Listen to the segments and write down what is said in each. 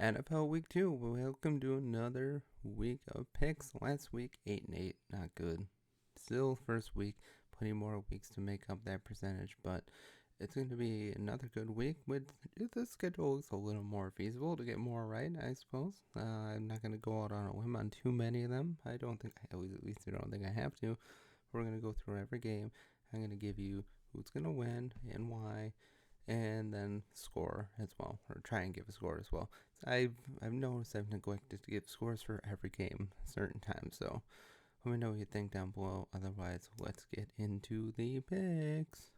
NFL Week 2. Welcome to another week of picks. Last week, 8-8. Not good. Still first week. Plenty more weeks to make up that percentage, but it's going to be another good week with the schedule looks a little more feasible to get more right, I suppose. I'm not going to go out on a limb on too many of them. I don't think, at least I don't think I have to. We're going to go through every game. I'm going to give you who's going to win and why, and then score as well, or try and give a score as well. I've noticed I've neglected to give scores for every game certain times, so let me know what you think down below. Otherwise, let's get into the picks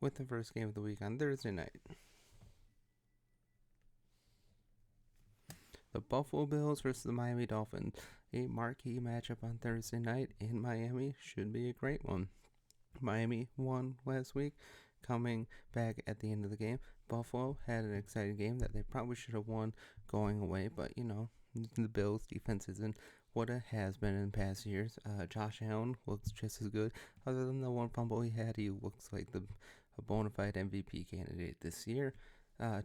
with the first game of the week on Thursday night. The Buffalo Bills versus the Miami Dolphins. A marquee matchup on Thursday night in Miami. Should be a great one. Miami won last week, coming back at the end of the game. Buffalo had an exciting game that they probably should have won going away, but the Bills' defense isn't what it has been in past years. Josh Allen looks just as good. Other than the one fumble he had, he looks like a bona fide MVP candidate this year.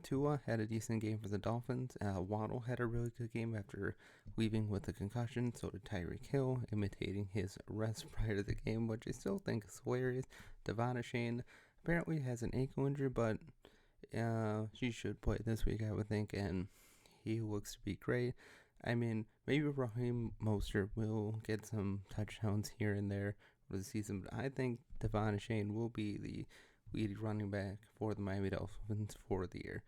Tua had a decent game for the Dolphins. Waddle had a really good game after leaving with a concussion. So did Tyreek Hill, imitating his rest prior to the game, which I still think is hilarious. Shane apparently has an ankle injury, but she should play this week, I would think, and he looks to be great. I mean, maybe Raheem Mostert will get some touchdowns here and there for the season, but I think Shane will be the lead running back for the Miami Dolphins for the year,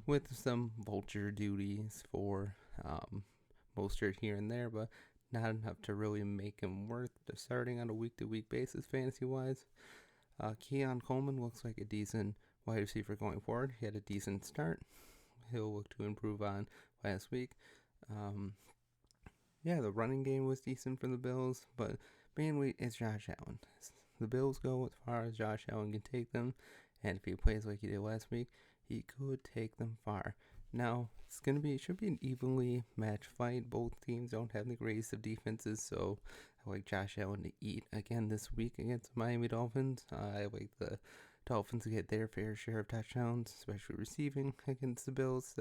with some vulture duties for Mostert here and there, but not enough to really make him worth the starting on a week-to-week basis fantasy-wise. Keon Coleman looks like a decent wide receiver going forward. He had a decent start. He'll look to improve on last week. The running game was decent for the Bills, but mainly it's Josh Allen. The Bills go as far as Josh Allen can take them, and if he plays like he did last week, he could take them far. Now, should be an evenly matched fight. Both teams don't have the greatest of defenses, so I like Josh Allen to eat again this week against the Miami Dolphins. I like the Dolphins to get their fair share of touchdowns, especially receiving against the Bills.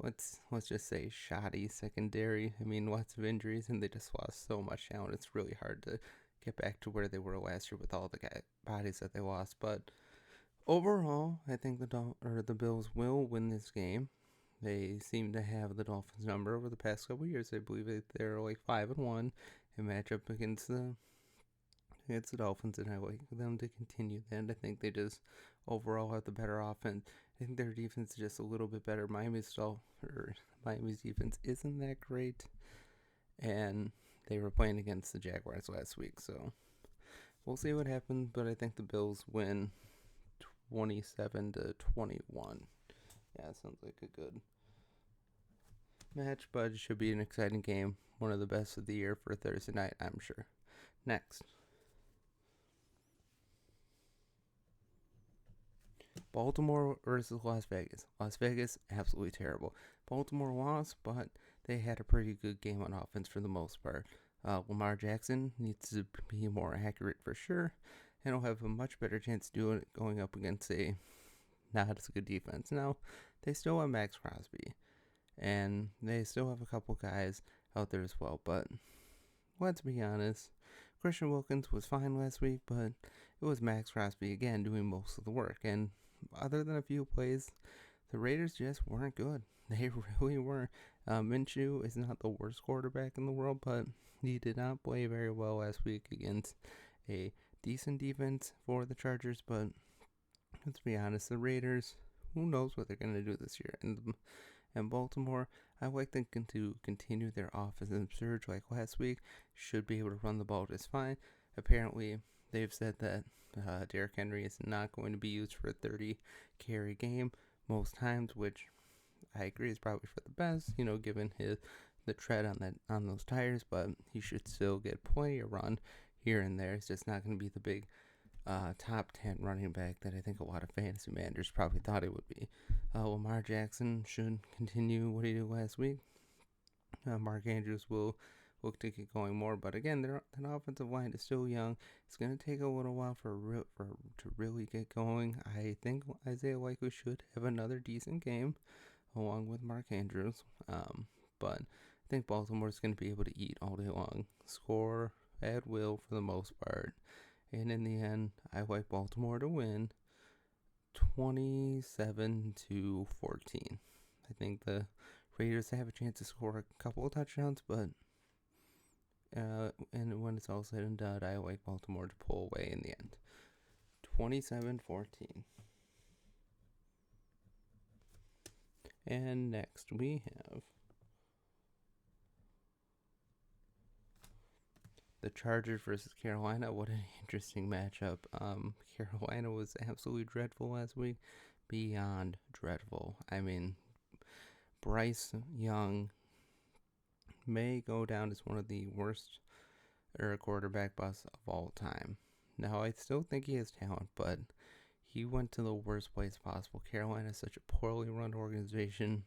Let's just say shoddy secondary. I mean, lots of injuries, and they just lost so much talent. It's really hard to get back to where they were last year with all the bodies that they lost. But overall, I think the Bills will win this game. They seem to have the Dolphins' number over the past couple years. I believe they're like 5-1 in matchup against the Dolphins, and I like them to continue that. I think they just overall have the better offense. I think their defense is just a little bit better. Miami's defense isn't that great, and they were playing against the Jaguars last week, so we'll see what happens. But I think the Bills win 27-21. Yeah, sounds like a good match, but it should be an exciting game. One of the best of the year for Thursday night, I'm sure. Next, Baltimore versus Las Vegas. Las Vegas, absolutely terrible. Baltimore lost, but they had a pretty good game on offense for the most part. Lamar Jackson needs to be more accurate for sure, and he'll have a much better chance to do it going up against a not as good defense. Now, they still have Max Crosby, and they still have a couple guys out there as well, but let's be honest, Christian Wilkins was fine last week, but it was Max Crosby again doing most of the work, and other than a few plays, the Raiders just weren't good. They really weren't. Minshew is not the worst quarterback in the world, but he did not play very well last week against a decent defense for the Chargers. But let's be honest, the Raiders, who knows what they're going to do this year. And Baltimore, I like them to continue their offensive surge like last week. Should be able to run the ball just fine. Apparently, they've said that Derrick Henry is not going to be used for a 30 carry game most times, which I agree is probably for the best, given the tread on those tires, but he should still get plenty of run here and there. It's just not going to be the big top 10 running back that I think a lot of fantasy managers probably thought it would be. Lamar Jackson should continue what he did last week. Mark Andrews will look to get going more, but again, their offensive line is still young. It's going to take a little while to really get going. I think Isaiah likely should have another decent game. along with Mark Andrews. But I think Baltimore's going to be able to eat all day long, score at will for the most part. And in the end, I like Baltimore to win 27-14. I think the Raiders have a chance to score a couple of touchdowns, but and when it's all said and done, I like Baltimore to pull away in the end. 27-14. And next we have the Chargers versus Carolina. What an interesting matchup. Carolina was absolutely dreadful last week. Beyond dreadful. I mean, Bryce Young may go down as one of the worst quarterback busts of all time. Now, I still think he has talent, but he went to the worst place possible. Carolina is such a poorly run organization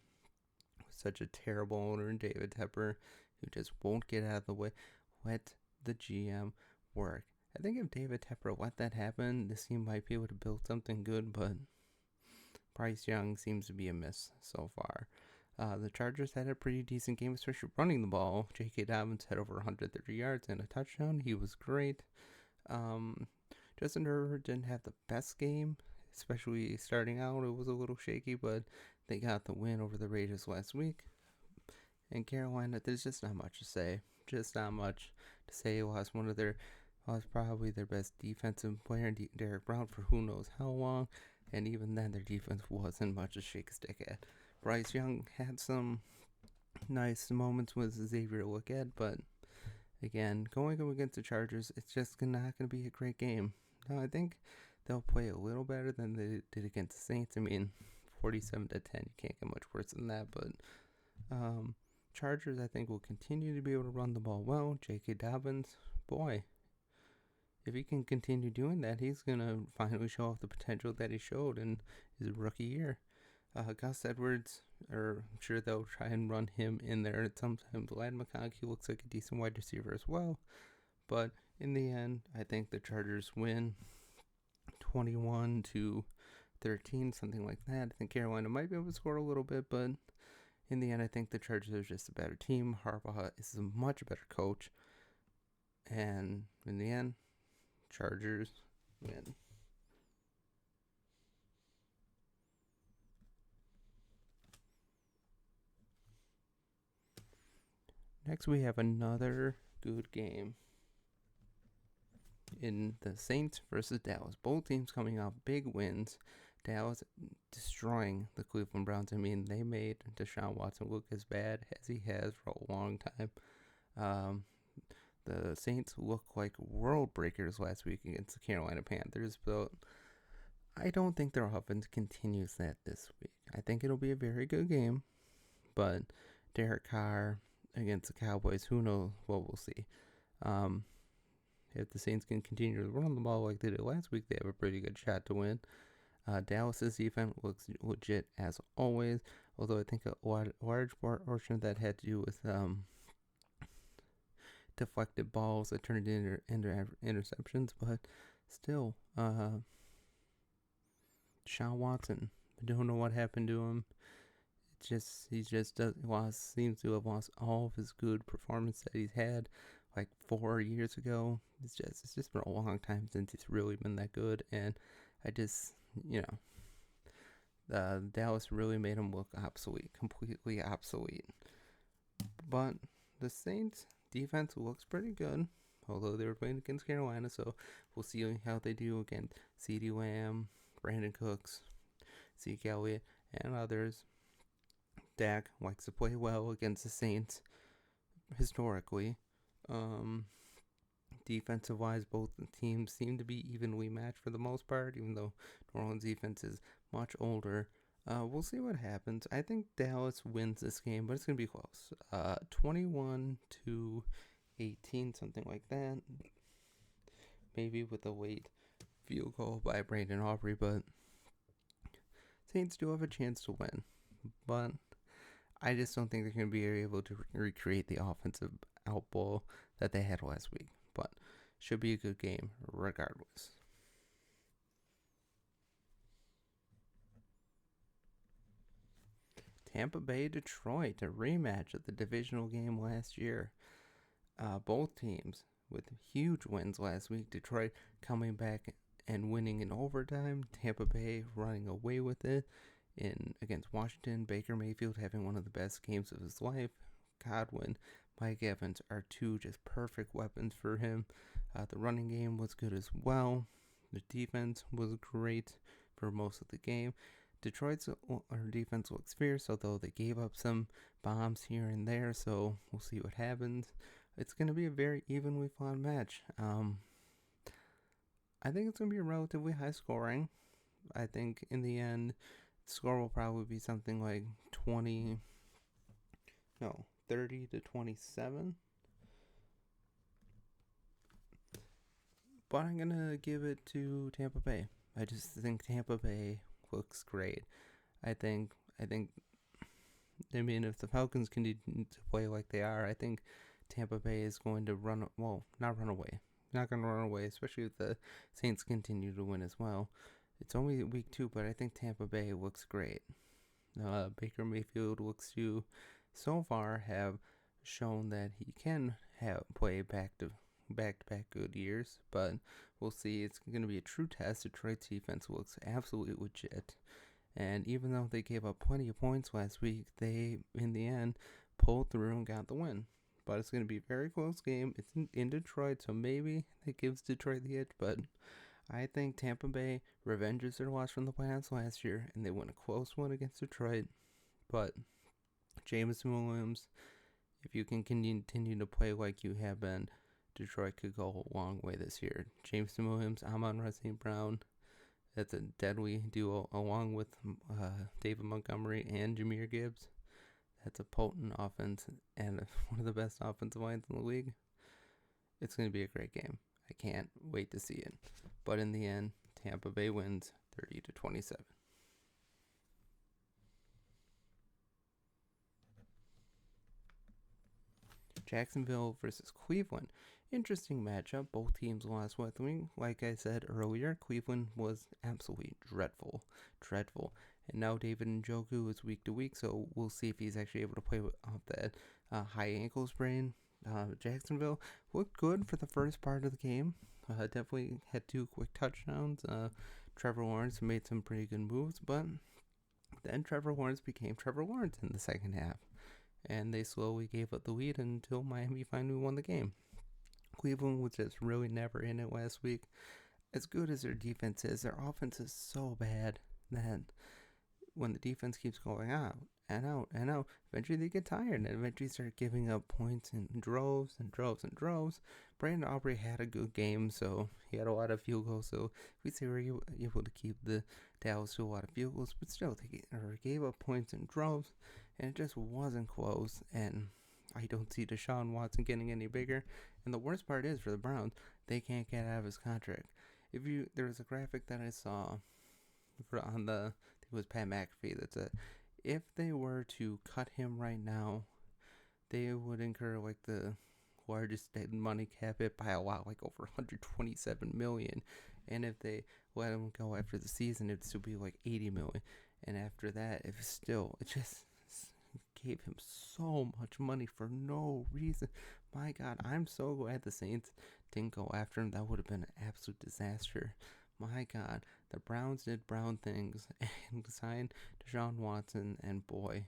with such a terrible owner in David Tepper, who just won't get out of the way. Let the GM work. I think if David Tepper let that happen, this team might be able to build something good, but Bryce Young seems to be a miss so far. The Chargers had a pretty decent game, especially running the ball. J.K. Dobbins had over 130 yards and a touchdown. He was great. Justin Herbert didn't have the best game, especially starting out. It was a little shaky, but they got the win over the Raiders last week. And Carolina, there's just not much to say. Just not much to say. Lost probably their best defensive player, Derek Brown, for who knows how long. And even then, their defense wasn't much to shake a stick at. Bryce Young had some nice moments with Xavier to look at, but again, going up against the Chargers, it's just not going to be a great game. Now, I think they'll play a little better than they did against the Saints. I mean, 47-10, you can't get much worse than that, but Chargers, I think, will continue to be able to run the ball well. J.K. Dobbins, boy, if he can continue doing that, he's going to finally show off the potential that he showed in his rookie year. Gus Edwards, I'm sure they'll try and run him in there at some time. Lad McConkey looks like a decent wide receiver as well. But in the end, I think the Chargers win 21-13, something like that. I think Carolina might be able to score a little bit, but in the end, I think the Chargers are just a better team. Harbaugh is a much better coach. And in the end, Chargers win. Next, we have another good game in the Saints versus Dallas. Both teams coming off big wins. Dallas destroying the Cleveland Browns. I mean, they made Deshaun Watson look as bad as he has for a long time. The Saints look like world breakers last week against the Carolina Panthers, but I don't think their offense continues that this week. I think it'll be a very good game, but Derek Carr against the Cowboys, who knows what we'll see. If the Saints can continue to run the ball like they did last week, they have a pretty good shot to win. Dallas's defense looks legit as always, although I think a large portion of that had to do with deflected balls that turned into interceptions, but still, Deshaun Watson, I don't know what happened to him. He just seems to have lost all of his good performance that he's had like 4 years ago. It's just been a long time since he's really been that good, and I just, Dallas really made him look obsolete, completely obsolete. But the Saints defense looks pretty good, although they were playing against Carolina, so we'll see how they do against CeeDee Lamb, Brandon Cooks, Zeke Elliott, and others. Dak likes to play well against the Saints historically. Defensive-wise, both teams seem to be evenly matched for the most part, even though New Orleans' defense is much older. We'll see what happens. I think Dallas wins this game, but it's going to be close. 21-18, something like that. Maybe with a late field goal by Brandon Aubrey, but Saints do have a chance to win. But I just don't think they're going to be able to recreate the offensive outball that they had last week. But should be a good game regardless. Tampa Bay Detroit, a rematch of the divisional game last year. Both teams with huge wins last week. Detroit coming back and winning in overtime. Tampa Bay running away with it against Washington. Baker Mayfield having one of the best games of his life. Godwin, Mike Evans are two just perfect weapons for him. The running game was good as well. The defense was great for most of the game. Detroit's defense looks fierce, although they gave up some bombs here and there, so we'll see what happens. It's going to be a very evenly fought match. I think it's going to be a relatively high scoring. I think in the end, the score will probably be something like 30 to 27. But I'm going to give it to Tampa Bay. I just think Tampa Bay looks great. I mean, if the Falcons continue to play like they are, I think Tampa Bay is going to not run away. Not going to run away, especially if the Saints continue to win as well. It's only week 2, but I think Tampa Bay looks great. Baker Mayfield looks to, so far, have shown that he can play back-to-back good years, but we'll see. It's going to be a true test. Detroit's defense looks absolutely legit, and even though they gave up plenty of points last week, they, in the end, pulled through and got the win. But it's going to be a very close game. It's in Detroit, so maybe it gives Detroit the edge, but I think Tampa Bay revenges their loss from the playoffs last year, and they win a close one against Detroit. But Jameson Williams, if you can continue to play like you have been, Detroit could go a long way this year. Jameson Williams, Amon-Ra St. Brown, that's a deadly duo, along with David Montgomery and Jahmyr Gibbs. That's a potent offense and one of the best offensive lines in the league. It's going to be a great game. I can't wait to see it. But in the end, Tampa Bay wins 30 to 27. Jacksonville versus Cleveland. Interesting matchup. Both teams lost last week. Like I said earlier, Cleveland was absolutely dreadful. And now David Njoku is week to week, so we'll see if he's actually able to play off that high ankle sprain. Jacksonville looked good for the first part of the game. Definitely had 2 quick touchdowns. Trevor Lawrence made some pretty good moves, but then Trevor Lawrence became Trevor Lawrence in the second half, and they slowly gave up the lead until Miami finally won the game. Cleveland was just really never in it last week. As good as their defense is, their offense is so bad that when the defense keeps going out and out, eventually they get tired and eventually start giving up points in droves. Brandon Aubrey had a good game, so he had a lot of field goals, so we say we're able to keep the Dallas to a lot of field goals, but still they gave up points in droves, and it just wasn't close, and I don't see Deshaun Watson getting any bigger. And the worst part is for the Browns, they can't get out of his contract. There was a graphic that I saw on I think it was Pat McAfee, that said if they were to cut him right now, they would incur like the largest dead money cap hit by a lot, like over $127 million. And if they let him go after the season, it'd still be like $80 million. And after that, it just gave him so much money for no reason. My God, I'm so glad the Saints didn't go after him. That would have been an absolute disaster. My God, the Browns did Brown things and signed Deshaun Watson, and boy,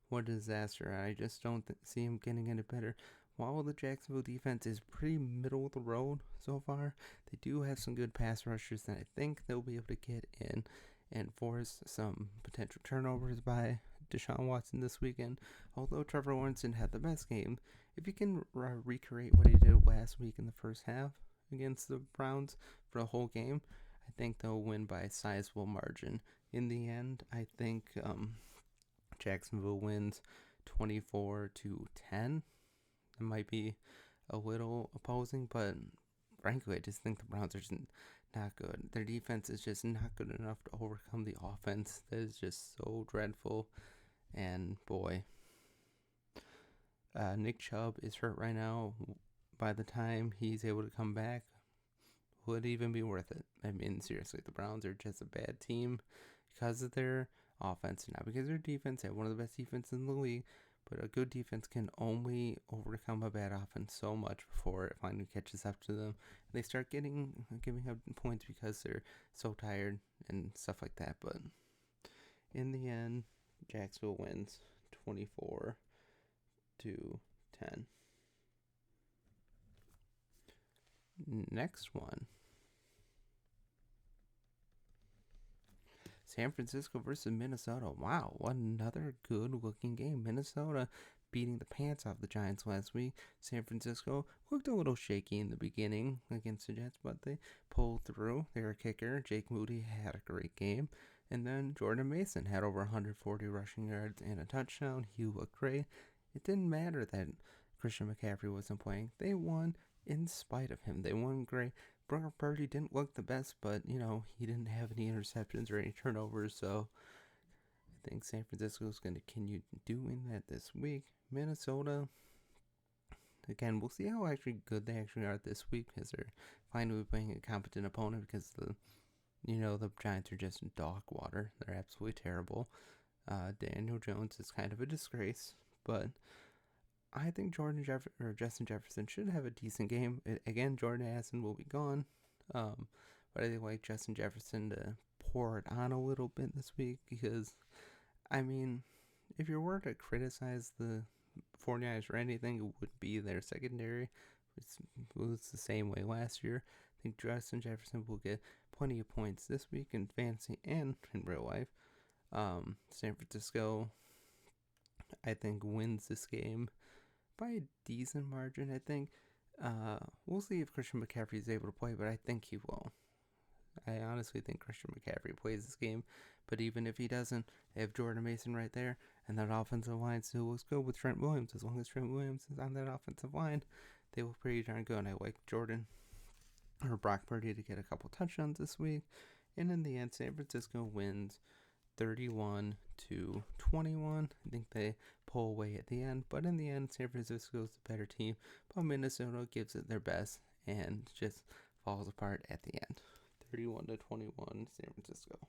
what a disaster. I just don't see him getting any better. While the Jacksonville defense is pretty middle of the road so far, they do have some good pass rushers that I think they'll be able to get in and force some potential turnovers by Deshaun Watson this weekend. Although Trevor Lawrence didn't have the best game, if he can recreate what he did last week in the first half against the Browns for the whole game, I think they'll win by a sizable margin. In the end, I think Jacksonville wins 24 to 10. It might be a little opposing, but frankly, I just think the Browns are just not good. Their defense is just not good enough to overcome the offense that is just so dreadful. And boy, Nick Chubb is hurt right now. By the time he's able to come back, would it even be worth it? I mean, seriously, the Browns are just a bad team because of their offense. Not because their defense had one of the best defenses in the league, but a good defense can only overcome a bad offense so much before it finally catches up to them. They start giving up points because they're so tired and stuff like that. But in the end, Jacksonville wins 24-10. Next one. San Francisco versus Minnesota. Wow, what another good-looking game. Minnesota beating the pants off the Giants last week. San Francisco looked a little shaky in the beginning against the Jets, but they pulled through. Their kicker, Jake Moody, had a great game. And then Jordan Mason had over 140 rushing yards and a touchdown. He looked great. It didn't matter that Christian McCaffrey wasn't playing. They won in spite of him. They won great. Brock Purdy didn't look the best, but, he didn't have any interceptions or any turnovers, so I think San Francisco is going to continue doing that this week. Minnesota, again, we'll see how good they actually are this week because they're finally playing a competent opponent because the Giants are just dog water. They're absolutely terrible. Daniel Jones is kind of a disgrace, but I think Justin Jefferson should have a decent game. Again, Jordan Addison will be gone, but I think like Justin Jefferson to pour it on a little bit this week because, if you were to criticize the 49ers or anything, it would be their secondary. It was the same way last year. I think Justin Jefferson will get plenty of points this week in fantasy and in real life. San Francisco, I think, wins this game by a decent margin. I think we'll see if Christian McCaffrey is able to play, but I think he will. I honestly think Christian McCaffrey plays this game, but even if he doesn't, they have Jordan Mason right there, and that offensive line still looks good with Trent Williams. As long as Trent Williams is on that offensive line, they look pretty darn good. I like Brock Purdy to get a couple touchdowns this week, and in the end, San Francisco wins 31-21. I think they pull away at the end, but in the end, San Francisco is the better team, but Minnesota gives it their best and just falls apart at the end. 31-21, San Francisco.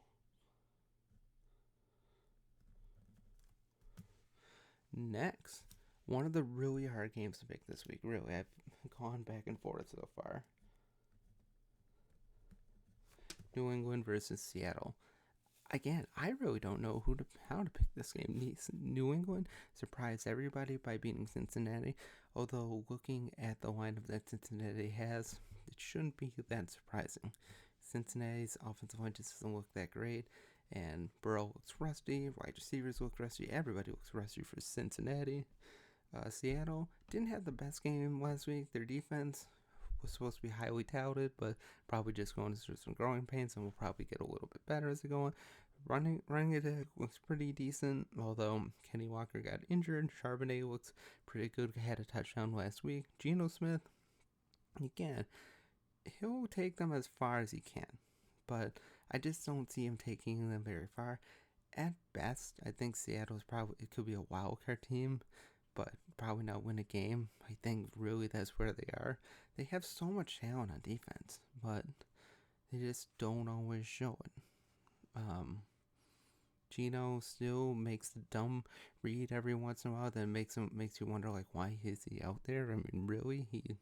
Next, one of the really hard games to pick this week. Really, I've gone back and forth so far. New England versus Seattle. Again, I really don't know how to pick this game. New England surprised everybody by beating Cincinnati, although looking at the lineup that Cincinnati has, it shouldn't be that surprising. Cincinnati's offensive line just doesn't look that great, and Burrow looks rusty, wide receivers look rusty, everybody looks rusty for Cincinnati. Seattle didn't have the best game last week. Their defense was supposed to be highly touted, but probably just going through some growing pains and will probably get a little bit better as they go on. Running attack looks pretty decent, although Kenny Walker got injured. Charbonnet looks pretty good, had a touchdown last week. Geno Smith, again, he'll take them as far as he can, but I just don't see him taking them very far. At best, I think Seattle's it could be a wild card team, but probably not win a game. I think really that's where they are. They have so much talent on defense, but they just don't always show it. Geno still makes the dumb read every once in a while that makes you wonder, like, why is he out there? Really, he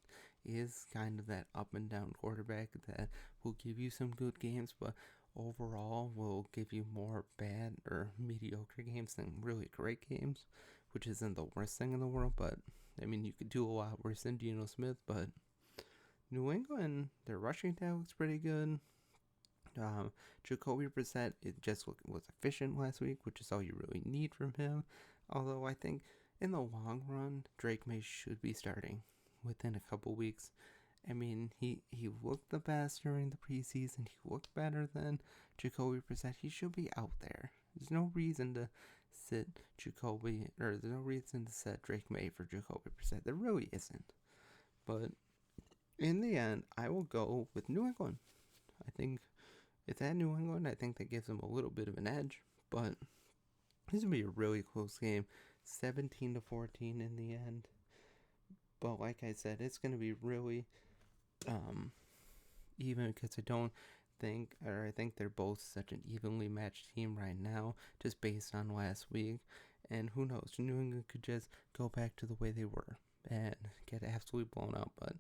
is kind of that up and down quarterback that will give you some good games, but overall will give you more bad or mediocre games than really great games, which isn't the worst thing in the world, but you could do a lot worse than Geno Smith. But New England, their rushing attack looks pretty good. Jacoby Brissett, was efficient last week, which is all you really need from him. Although I think in the long run, Drake May should be starting within a couple weeks. He looked the best during the preseason. He looked better than Jacoby Brissett. He should be out there. There's no reason to sit there's no reason to set Drake May for Jacoby Brissett. There really isn't. But in the end, I will go with New England. I think it's at New England. I think that gives them a little bit of an edge. But this will be a really close game. 17-14 in the end. But like I said, it's going to be really even because I don't I think they're both such an evenly matched team right now, just based on last week. And who knows, New England could just go back to the way they were and get absolutely blown out. But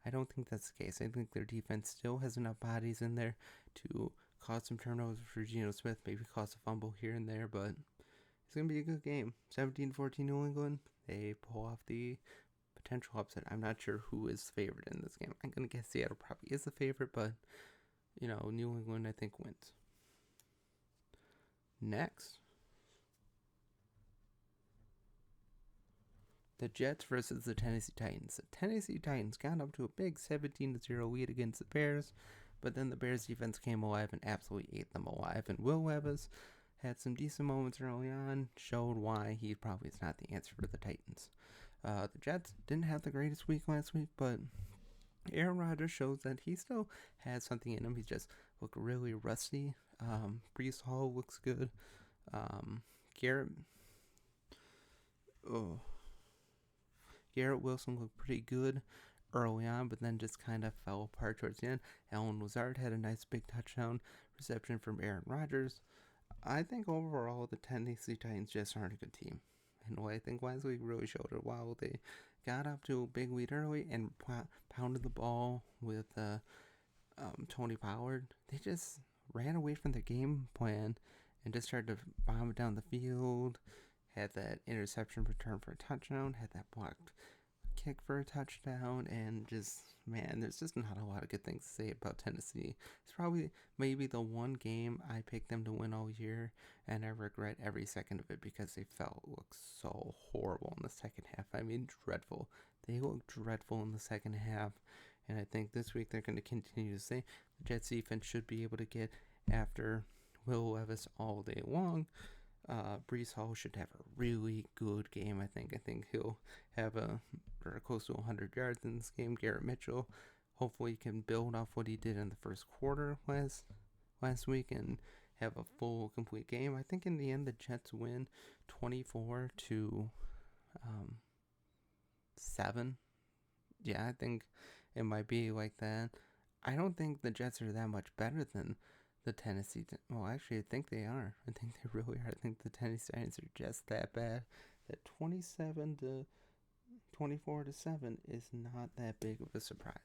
I don't think that's the case. I think their defense still has enough bodies in there to cause some turnovers for Geno Smith, maybe cause a fumble here and there, but it's going to be a good game. 17-14 New England. They pull off the potential upset. I'm not sure who is favored in this game. I'm going to guess Seattle probably is the favorite, but, New England, I think, wins. Next, the Jets versus the Tennessee Titans. The Tennessee Titans got up to a big 17-0 lead against the Bears, but then the Bears defense came alive and absolutely ate them alive. And Will Levis had some decent moments early on, showed why he probably is not the answer for the Titans. The Jets didn't have the greatest week last week, but Aaron Rodgers shows that he still has something in him. He just looked really rusty. Breece Hall looks good. Garrett Wilson looked pretty good early on, but then just kind of fell apart towards the end. Allen Lazard had a nice big touchdown reception from Aaron Rodgers. I think overall the Tennessee Titans just aren't a good team. And I think last week really showed it. While they got up to a big lead early and pounded the ball with Tony Pollard, they just ran away from their game plan and just started to bomb it down the field. Had that interception return for a touchdown, had that blocked kick for a touchdown, and just, man, there's just not a lot of good things to say about Tennessee. It's probably maybe the one game I picked them to win all year, and I regret every second of it because they looked so horrible in the second half. I mean, dreadful. They looked dreadful in the second half, and I think this week they're going to continue to say the Jets defense should be able to get after Will Levis all day long. Breece Hall should have a really good game, I think. I think he'll have close to 100 yards in this game. Garrett Mitchell, hopefully can build off what he did in the first quarter last week and have a full, complete game. I think in the end, the Jets win 24-7. Yeah, I think it might be like that. I don't think the Jets are that much better than the Tennessee. Well, actually, I think they are. I think they really are. I think the Tennessee Titans are just that bad. That 27-24-7 is not that big of a surprise.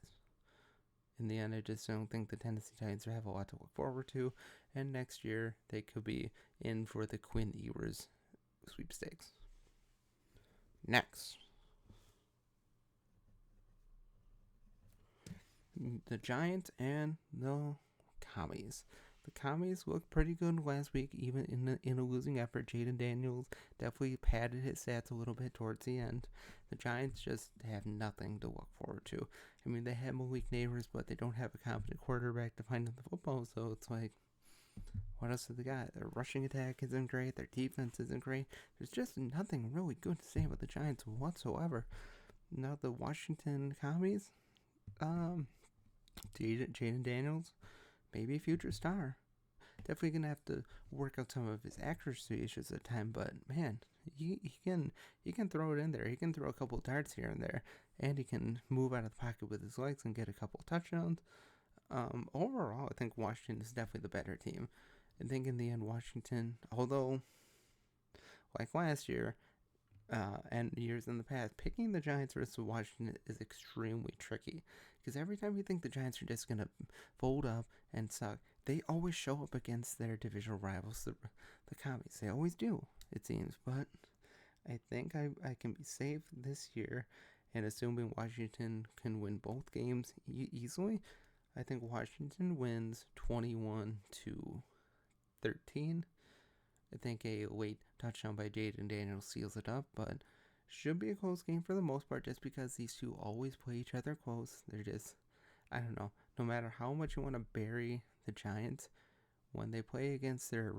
In the end, I just don't think the Tennessee Titans have a lot to look forward to. And next year, they could be in for the Quinn Ewers sweepstakes. Next, the Giants and the Commies. The Commies looked pretty good last week, even in a losing effort. Jaden Daniels definitely padded his stats a little bit towards the end. The Giants just have nothing to look forward to. I mean, they have Malik Neighbors, but they don't have a competent quarterback to find the football, so it's like, what else do they got? Their rushing attack isn't great. Their defense isn't great. There's just nothing really good to say about the Giants whatsoever. Now, the Washington Commies, Jaden Daniels, maybe a future star. Definitely going to have to work out some of his accuracy issues at time, but man, he can throw it in there. He can throw a couple darts here and there, and he can move out of the pocket with his legs and get a couple touchdowns. Overall, I think Washington is definitely the better team. I think in the end, Washington, although like last year and years in the past, picking the Giants versus Washington is extremely tricky. Because every time you think the Giants are just going to fold up and suck, they always show up against their divisional rivals, the Commies. They always do, it seems. But I think I can be safe this year, and assuming Washington can win both games easily, I think Washington wins 21-13. I think a late touchdown by Jaden Daniels seals it up, but should be a close game for the most part, just because these two always play each other close. They're just, I don't know, no matter how much you want to bury the Giants, when they play against their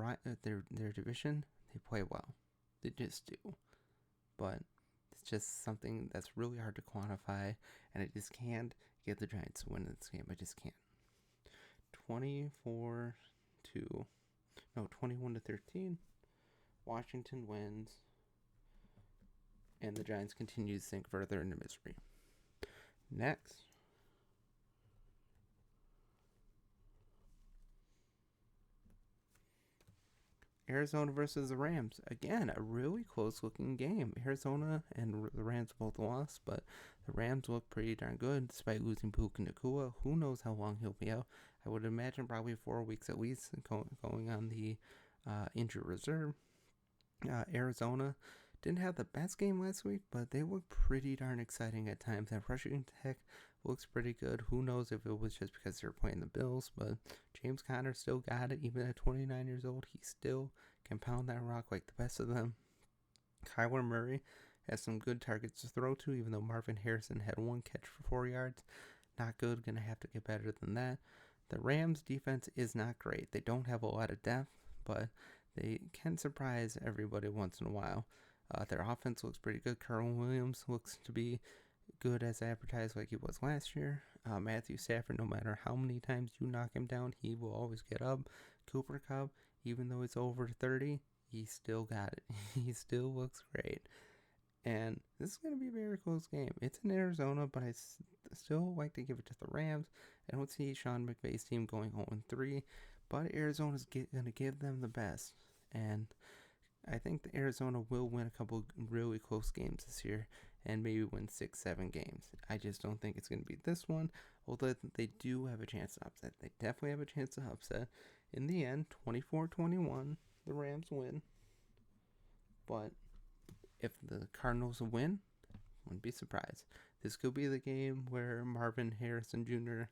division, they play well. They just do. But it's just something that's really hard to quantify, and I just can't get the Giants to win this game. I just can't. 21-13. Washington wins, and the Giants continue to sink further into misery. Next, Arizona versus the Rams. Again, a really close looking game. Arizona and the Rams both lost, but the Rams look pretty darn good despite losing Puka Nacua. Who knows how long he'll be out? I would imagine probably 4 weeks at least going on the injured reserve. Arizona didn't have the best game last week, but they look pretty darn exciting at times. That rushing attack looks pretty good. Who knows if it was just because they're playing the Bills, but James Conner still got it. Even at 29 years old, he still can pound that rock like the best of them. Kyler Murray has some good targets to throw to, even though Marvin Harrison had 1 catch for 4 yards. Not good, gonna have to get better than that. The Rams defense is not great. They don't have a lot of depth, but they can surprise everybody once in a while. Their offense looks pretty good. Kerwin Williams looks to be good as advertised like he was last year. Matthew Stafford, no matter how many times you knock him down, he will always get up. Cooper Kupp, even though it's over 30, he still got it. He still looks great. And this is going to be a very close game. It's in Arizona, but I still like to give it to the Rams. I don't see Sean McVay's team going 0-3, but Arizona's going to give them the best. And I think the Arizona will win a couple really close games this year and maybe win 6-7 games. I just don't think it's going to be this one, although they do have a chance to upset. They definitely have a chance to upset. In the end, 24-21, the Rams win. But if the Cardinals win, wouldn't be surprised. This could be the game where Marvin Harrison Jr.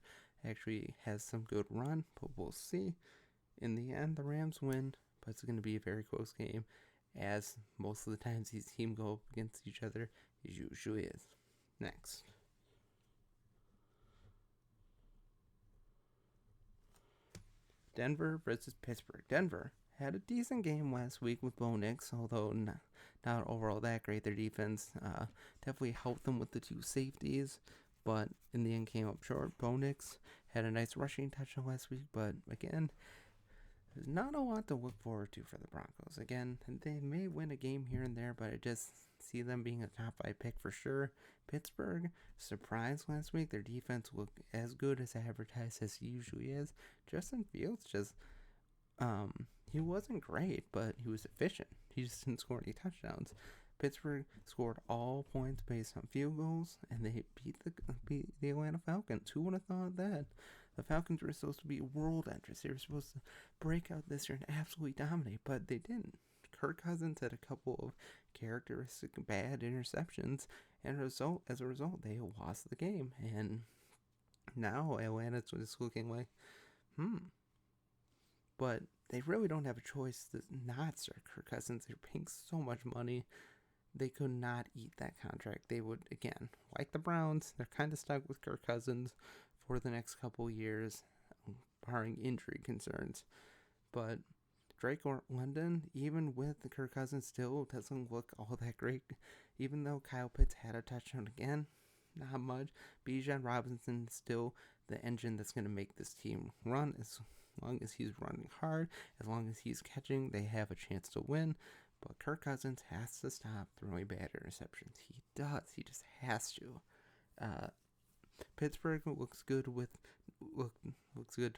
actually has some good run, but we'll see. In the end, the Rams win, but it's going to be a very close game, as most of the times these teams go up against each other, it usually is. Next. Denver versus Pittsburgh. Denver had a decent game last week with Bo Nix, although not overall that great. Their defense definitely helped them with the 2 safeties, but in the end came up short. Bo Nix had a nice rushing touchdown last week, but again, there's not a lot to look forward to for the Broncos. Again, they may win a game here and there, but I just see them being a top 5 pick for sure. Pittsburgh surprised last week. Their defense looked as good as advertised as he usually is. Justin Fields he wasn't great, but he was efficient. He just didn't score any touchdowns. Pittsburgh scored all points based on field goals, and they beat the Atlanta Falcons. Who would have thought that? The Falcons were supposed to be world enters. They were supposed to break out this year and absolutely dominate, but they didn't. Kirk Cousins had a couple of characteristic bad interceptions, and as a result, they lost the game. And now Atlanta's just looking like, But they really don't have a choice to not start Kirk Cousins. They're paying so much money. They could not eat that contract. They would, again, like the Browns, they're kind of stuck with Kirk Cousins for the next couple years, barring injury concerns. But Drake London, even with the Kirk Cousins, still doesn't look all that great. Even though Kyle Pitts had a touchdown again, not much. Bijan Robinson still the engine that's going to make this team run. As long as he's running hard, as long as he's catching, they have a chance to win. But Kirk Cousins has to stop throwing bad interceptions. He does. He just has to. Pittsburgh looks good to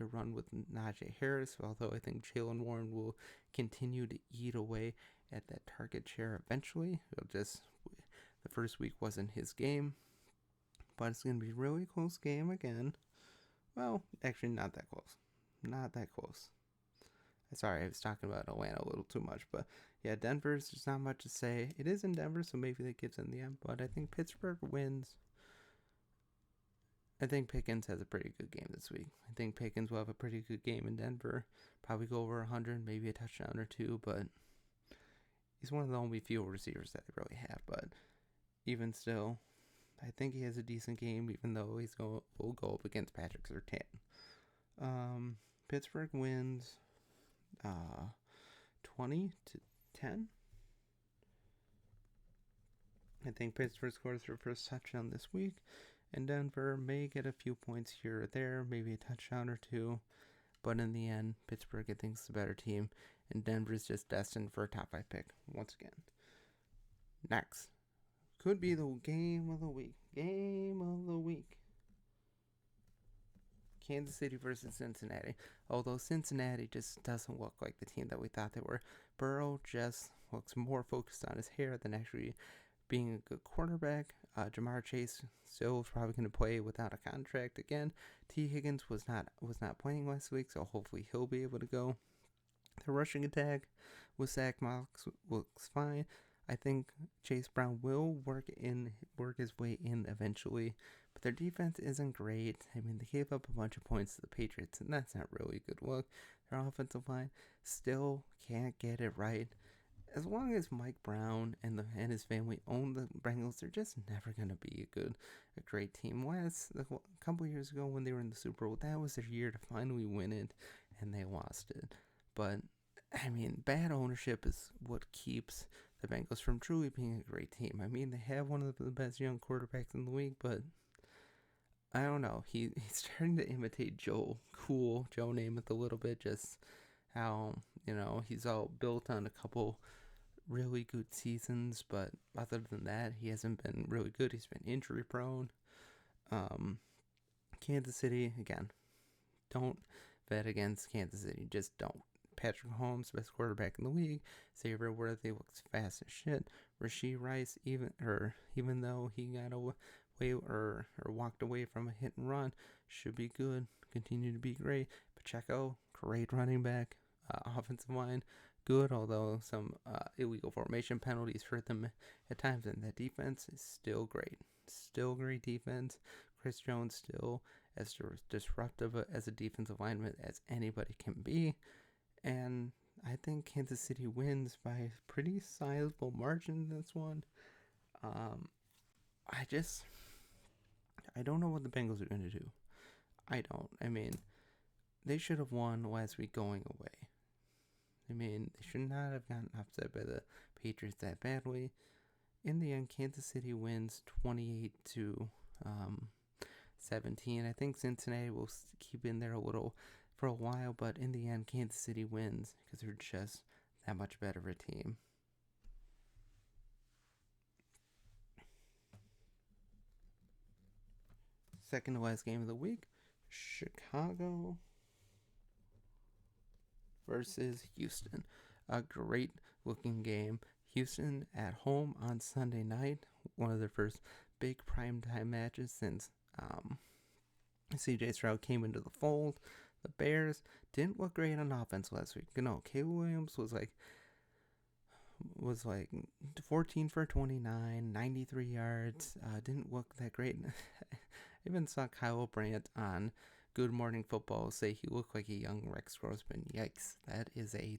run with Najee Harris, although I think Jaylen Warren will continue to eat away at that target share eventually. The first week wasn't his game, but it's going to be a really close game again. Well, actually not that close. Not that close. Sorry, I was talking about Atlanta a little too much, but yeah, Denver's just not much to say. It is in Denver, so maybe that gives in the end, but I think Pittsburgh wins. I think Pickens has a pretty good game this week. I think Pickens will have a pretty good game in Denver. Probably go over 100, maybe a touchdown or 2, but he's one of the only few receivers that they really have. But even still, I think he has a decent game, even though will go up against Patrick Surtain. Pittsburgh wins 20-10. I think Pittsburgh scores their first touchdown this week, and Denver may get a few points here or there, maybe a touchdown or 2. But in the end, Pittsburgh, I think, is the better team, and Denver's just destined for a top 5 pick once again. Next, could be the game of the week. Game of the week. Kansas City versus Cincinnati. Although Cincinnati just doesn't look like the team that we thought they were. Burrow just looks more focused on his hair than actually being a good quarterback. Jamar Chase still is probably going to play without a contract again. T. Higgins was not playing last week, so hopefully he'll be able to go. The rushing attack with Zach Mox looks fine. I think Chase Brown will work his way in eventually, but their defense isn't great. I mean, they gave up a bunch of points to the Patriots, and that's not really a good look. Their offensive line still can't get it right. As long as Mike Brown and his family own the Bengals, they're just never gonna be a great team. A couple years ago when they were in the Super Bowl, that was their year to finally win it, and they lost it. But I mean, bad ownership is what keeps the Bengals from truly being a great team. I mean, they have one of the best young quarterbacks in the league, but I don't know. He's starting to imitate Joe Namath a little bit. Just how he's all built on a couple really good seasons, but other than that, he hasn't been really good. He's been injury prone. Kansas City, again, don't bet against Kansas City. Just don't. Patrick Mahomes, best quarterback in the league. Xavier Worthy looks fast as shit. Rashee Rice, even though he got away or walked away from a hit and run, should be good. Continue to be great. Pacheco, great running back. Offensive line, good, although some illegal formation penalties hurt them at times. And that defense is still great. Still great defense. Chris Jones still as disruptive as a defensive lineman as anybody can be. And I think Kansas City wins by a pretty sizable margin in this one. I don't know what the Bengals are going to do. I don't. I mean, they should have won last week going away. I mean, they should not have gotten upset by the Patriots that badly. In the end, Kansas City wins 28-17. I think Cincinnati will keep in there for a while, but in the end, Kansas City wins because they're just that much better of a team. Second to last game of the week, Chicago versus Houston. A great looking game. Houston at home on Sunday night. One of their first big primetime matches since CJ Stroud came into the fold. The Bears didn't look great on offense last week. Caleb Williams was like 14 for 29, 93 yards. Didn't look that great. I even saw Kyle Brandt on Good Morning Football say he looked like a young Rex Grossman. Yikes! That is a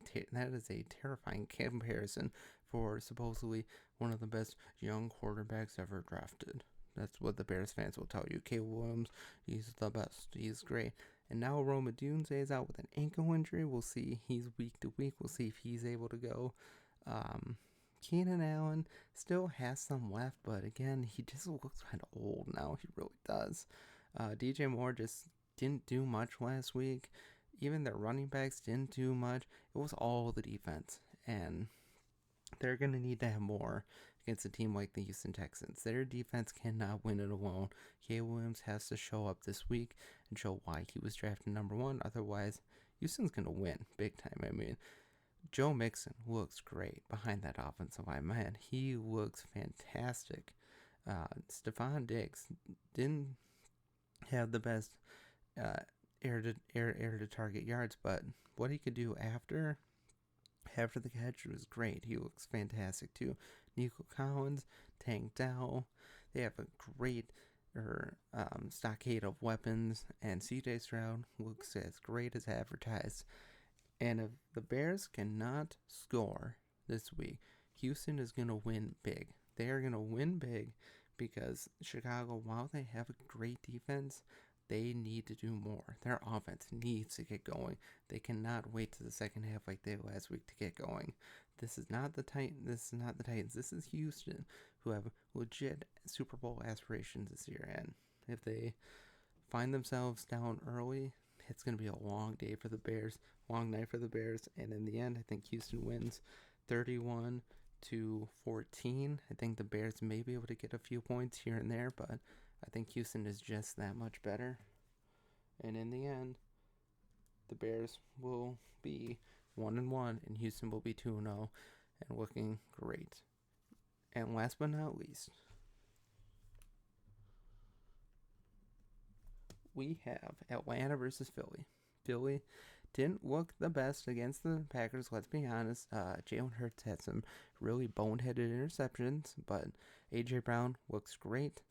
terrifying comparison for supposedly one of the best young quarterbacks ever drafted. That's what the Bears fans will tell you. Caleb Williams, he's the best. He's great. And now Rome Odunze is out with an ankle injury. We'll see. He's week to week. We'll see if he's able to go. Keenan Allen still has some left, but again, he just looks kind of old now. He really does. DJ Moore just didn't do much last week. Even their running backs didn't do much. It was all the defense. And they're going to need to have more against a team like the Houston Texans. Their defense cannot win it alone. Caleb Williams has to show up this week and show why he was drafted number one. Otherwise, Houston's going to win big time. I mean, Joe Mixon looks great behind that offensive line. Man, he looks fantastic. Stephon Diggs didn't have the best air to target yards, but what he could do after the catch was great. He looks fantastic too. Nico Collins, Tank Dell, they have a great stockade of weapons, and CJ Stroud looks as great as advertised. And if the Bears cannot score this week, Houston is going to win big. They are going to win big because Chicago, while they have a great defense, they need to do more. Their offense needs to get going. They cannot wait to the second half like they did last week to get going. This is not the Titans. This is Houston, who have legit Super Bowl aspirations this year. And if they find themselves down early, it's going to be a long day for the Bears, long night for the Bears. And in the end, I think Houston wins 31-14. I think the Bears may be able to get a few points here and there, but I think Houston is just that much better. And in the end, the Bears will be 1-1, and Houston will be 2-0 and looking great. And last but not least, we have Atlanta versus Philly. Philly didn't look the best against the Packers, let's be honest. Jalen Hurts had some really boneheaded interceptions, but A.J. Brown looks great.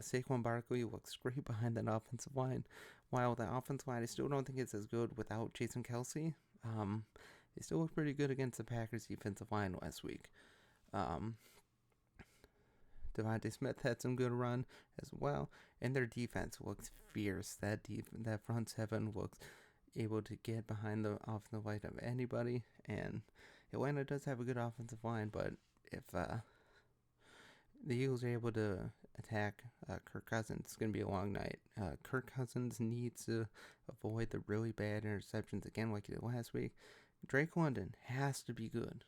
Saquon Barkley looks great behind that offensive line. While the offensive line, I still don't think it's as good without Jason Kelce. They still look pretty good against the Packers defensive line last week. Devontae Smith had some good run as well, and their defense looks fierce. That front seven looks able to get behind the offensive line of anybody, and Atlanta does have a good offensive line, but if the Eagles are able to attack Kirk Cousins, it's going to be a long night. Kirk Cousins needs to avoid the really bad interceptions again like he did last week. Drake London has to be good.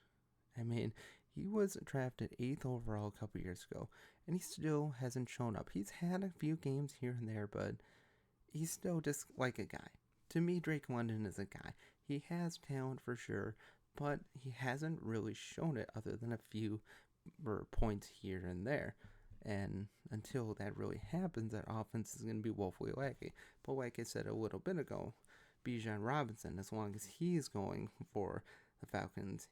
I mean, he was drafted 8th overall a couple years ago, and he still hasn't shown up. He's had a few games here and there, but he's still just like a guy. To me, Drake London is a guy. He has talent for sure, but he hasn't really shown it other than a few points here and there. And until that really happens, that offense is going to be woefully lacking. But like I said a little bit ago, Bijan Robinson, as long as he's going for the Falcons,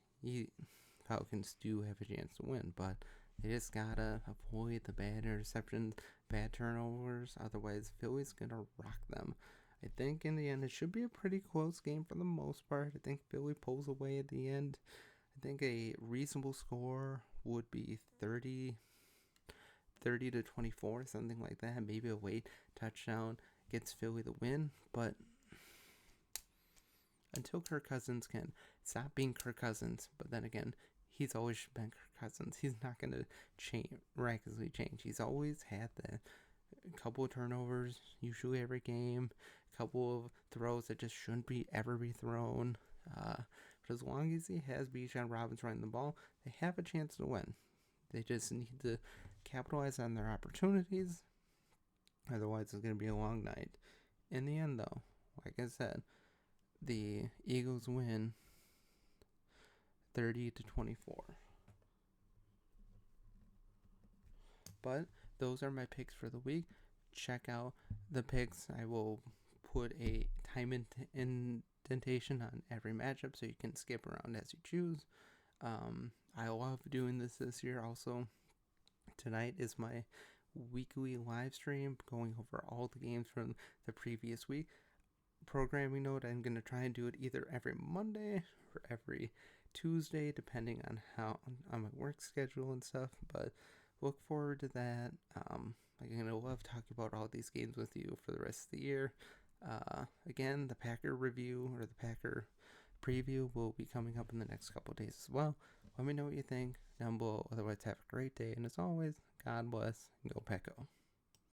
Falcons do have a chance to win, but they just gotta avoid the bad interceptions, bad turnovers. Otherwise, Philly's gonna rock them. I think in the end, it should be a pretty close game for the most part. I think Philly pulls away at the end. I think a reasonable score would be 30 to 24, something like that. Maybe a late touchdown gets Philly the win, but until Kirk Cousins can stop being Kirk Cousins, but then again, he's always been Kirk Cousins. He's not going to miraculously change. He's always had the couple of turnovers, usually every game, a couple of throws that just shouldn't ever be thrown. But as long as he has Bijan Robinson running the ball, they have a chance to win. They just need to capitalize on their opportunities. Otherwise, it's going to be a long night. In the end, though, like I said, the Eagles win 30 to 24. But those are my picks for the week. Check out the picks. I will put a time indentation on every matchup so you can skip around as you choose. I love doing this year also. Tonight is my weekly live stream going over all the games from the previous week. Programming note, I'm going to try and do it either every Monday or every Tuesday, depending on on my work schedule and stuff, but look forward to that. I'm going to love talking about all these games with you for the rest of the year. Again, the Packer review or the Packer preview will be coming up in the next couple of days as well. Let me know what you think down below. Otherwise, have a great day, and as always, God bless and go Pack-O.